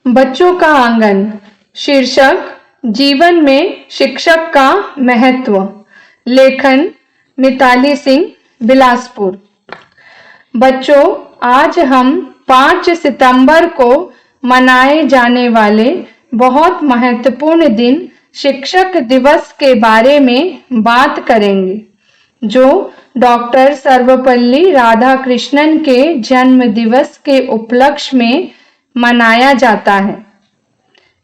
बच्चों का आंगन। शीर्षक जीवन में शिक्षक का महत्व। लेखन मिताली सिंह, बिलासपुर। बच्चों, आज हम 5 सितंबर को मनाए जाने वाले बहुत महत्वपूर्ण दिन शिक्षक दिवस के बारे में बात करेंगे, जो डॉक्टर सर्वपल्ली राधाकृष्णन के जन्म दिवस के उपलक्ष्य में मनाया जाता है।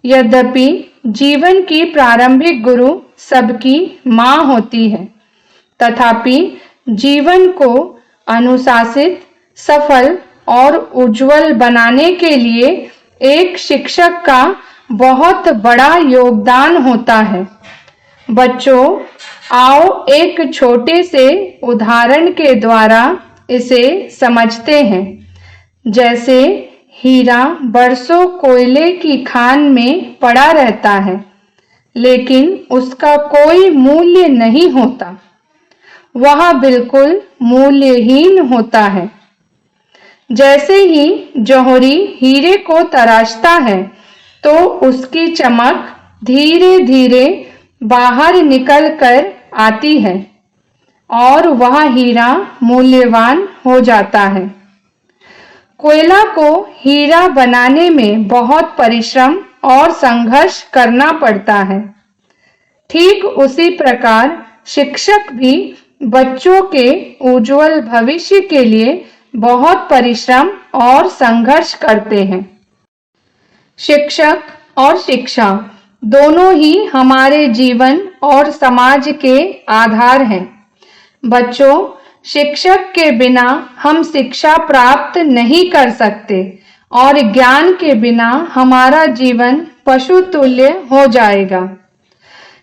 यद्यपि जीवन की प्रारंभिक गुरु सबकी माँ होती है, तथापि जीवन को अनुशासित, सफल और उज्जवल बनाने के लिए एक शिक्षक का बहुत बड़ा योगदान होता है। बच्चों, आओ एक छोटे से उदाहरण के द्वारा इसे समझते हैं। जैसे हीरा बरसों कोयले की खान में पड़ा रहता है, लेकिन उसका कोई मूल्य नहीं होता। वह बिल्कुल मूल्यहीन होता है। जैसे ही जौहरी हीरे को तराशता है, तो उसकी चमक धीरे धीरे बाहर निकल कर आती है और वह हीरा मूल्यवान हो जाता है। कोयला को हीरा बनाने में बहुत परिश्रम और संघर्ष करना पड़ता है। ठीक उसी प्रकार शिक्षक भी बच्चों के उज्जवल भविष्य के लिए बहुत परिश्रम और संघर्ष करते हैं। शिक्षक और शिक्षा दोनों ही हमारे जीवन और समाज के आधार हैं। बच्चों, शिक्षक के बिना हम शिक्षा प्राप्त नहीं कर सकते और ज्ञान के बिना हमारा जीवन पशु तुल्य हो जाएगा।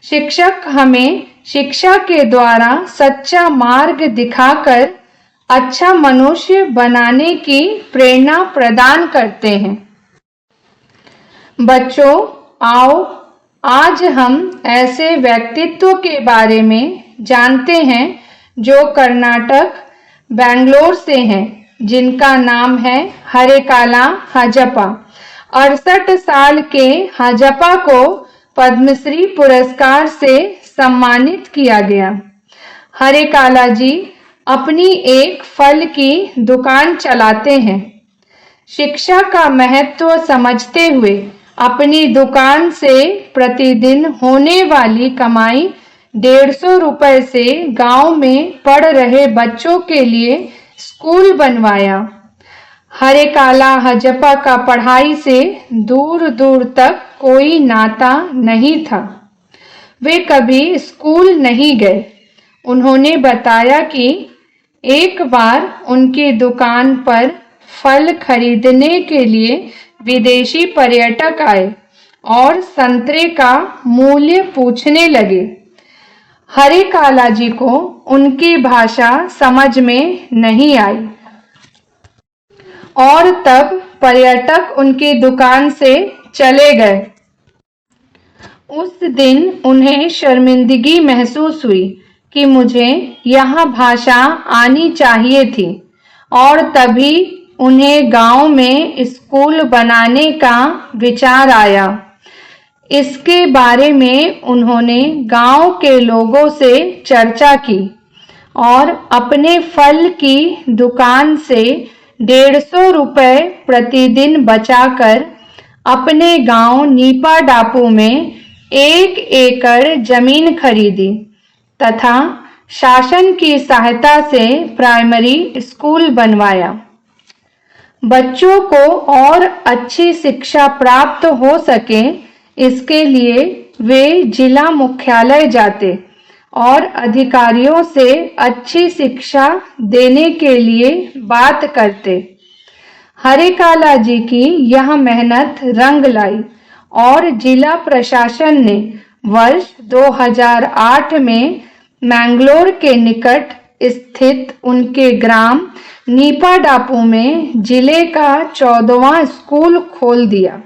शिक्षक हमें शिक्षा के द्वारा सच्चा मार्ग दिखाकर अच्छा मनुष्य बनाने की प्रेरणा प्रदान करते हैं। बच्चों, आओ आज हम ऐसे व्यक्तित्व के बारे में जानते हैं जो कर्नाटक बेंगलोर से हैं, जिनका नाम है हरेकाला हाजप्पा। 68 साल के हाजप्पा को पद्मश्री पुरस्कार से सम्मानित किया गया। हरेकाला जी अपनी एक फल की दुकान चलाते हैं। शिक्षा का महत्व समझते हुए अपनी दुकान से प्रतिदिन होने वाली कमाई 150 रुपए से गांव में पढ़ रहे बच्चों के लिए स्कूल बनवाया। हरेकाला हाजप्पा का पढ़ाई से दूर दूर तक कोई नाता नहीं था। वे कभी स्कूल नहीं गए। उन्होंने बताया कि एक बार उनकी दुकान पर फल खरीदने के लिए विदेशी पर्यटक आए और संतरे का मूल्य पूछने लगे। हरेकाला जी को उनकी भाषा समझ में नहीं आई और तब पर्यटक उनकी दुकान से चले गए। उस दिन उन्हें शर्मिंदगी महसूस हुई कि मुझे यह भाषा आनी चाहिए थी और तभी उन्हें गांव में स्कूल बनाने का विचार आया। इसके बारे में उन्होंने गांव के लोगों से चर्चा की और अपने फल की दुकान से 150 रुपए प्रतिदिन बचाकर अपने गांव नीपा डापू में 1 एकड़ जमीन खरीदी तथा शासन की सहायता से प्राइमरी स्कूल बनवाया। बच्चों को और अच्छी शिक्षा प्राप्त हो सके, इसके लिए वे जिला मुख्यालय जाते और अधिकारियों से अच्छी शिक्षा देने के लिए बात करते। हरेकाला जी की यह मेहनत रंग लाई और जिला प्रशासन ने वर्ष 2008 में मैंगलोर के निकट स्थित उनके ग्राम नीपा डापू में जिले का 14वां स्कूल खोल दिया।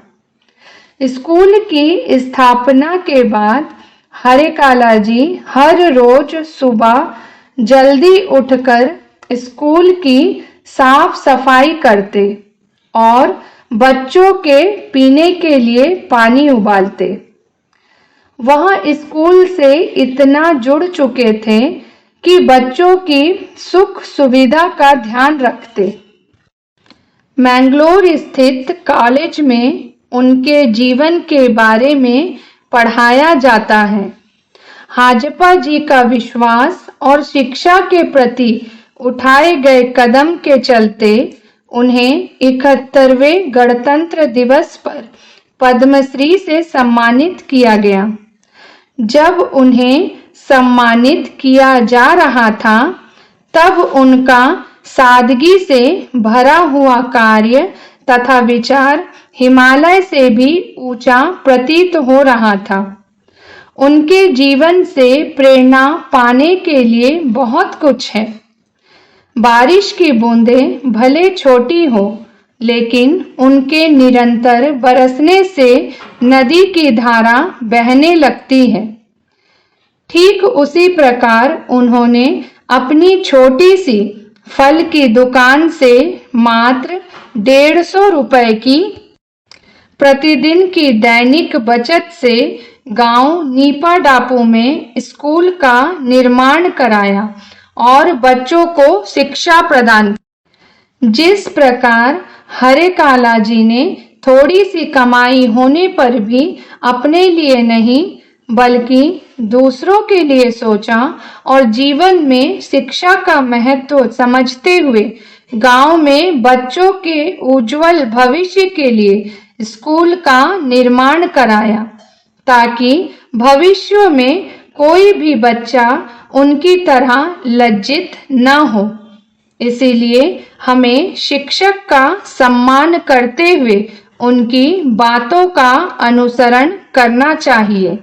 स्कूल की स्थापना के बाद हरेकाला जी हर रोज सुबह जल्दी उठकर स्कूल की साफ सफाई करते और बच्चों के पीने के लिए पानी उबालते। वह स्कूल से इतना जुड़ चुके थे कि बच्चों की सुख सुविधा का ध्यान रखते। मैंगलोर स्थित कॉलेज में उनके जीवन के बारे में पढ़ाया जाता है। हाजपा जी का विश्वास और शिक्षा के प्रति उठाए गए कदम के चलते उन्हें 71वें गणतंत्र दिवस पर पद्मश्री से सम्मानित किया गया। जब उन्हें सम्मानित किया जा रहा था, तब उनका सादगी से भरा हुआ कार्य तथा विचार हिमालय से भी ऊंचा प्रतीत हो रहा था। उनके जीवन से प्रेरणा पाने के लिए बहुत कुछ है। बारिश की बूंदें भले छोटी हो, लेकिन उनके निरंतर बरसने से नदी की धारा बहने लगती है। ठीक उसी प्रकार उन्होंने अपनी छोटी सी फल की दुकान से मात्र 150 रुपए की प्रतिदिन की दैनिक बचत से गांव नीपा डापू में स्कूल का निर्माण कराया और बच्चों को शिक्षा प्रदान की। जिस प्रकार हरे काला जी ने थोड़ी सी कमाई होने पर भी अपने लिए नहीं बल्कि दूसरों के लिए सोचा और जीवन में शिक्षा का महत्व समझते हुए गांव में बच्चों के उज्जवल भविष्य के लिए स्कूल का निर्माण कराया, ताकि भविष्य में कोई भी बच्चा उनकी तरह लज्जित न हो। इसीलिए हमें शिक्षक का सम्मान करते हुए उनकी बातों का अनुसरण करना चाहिए।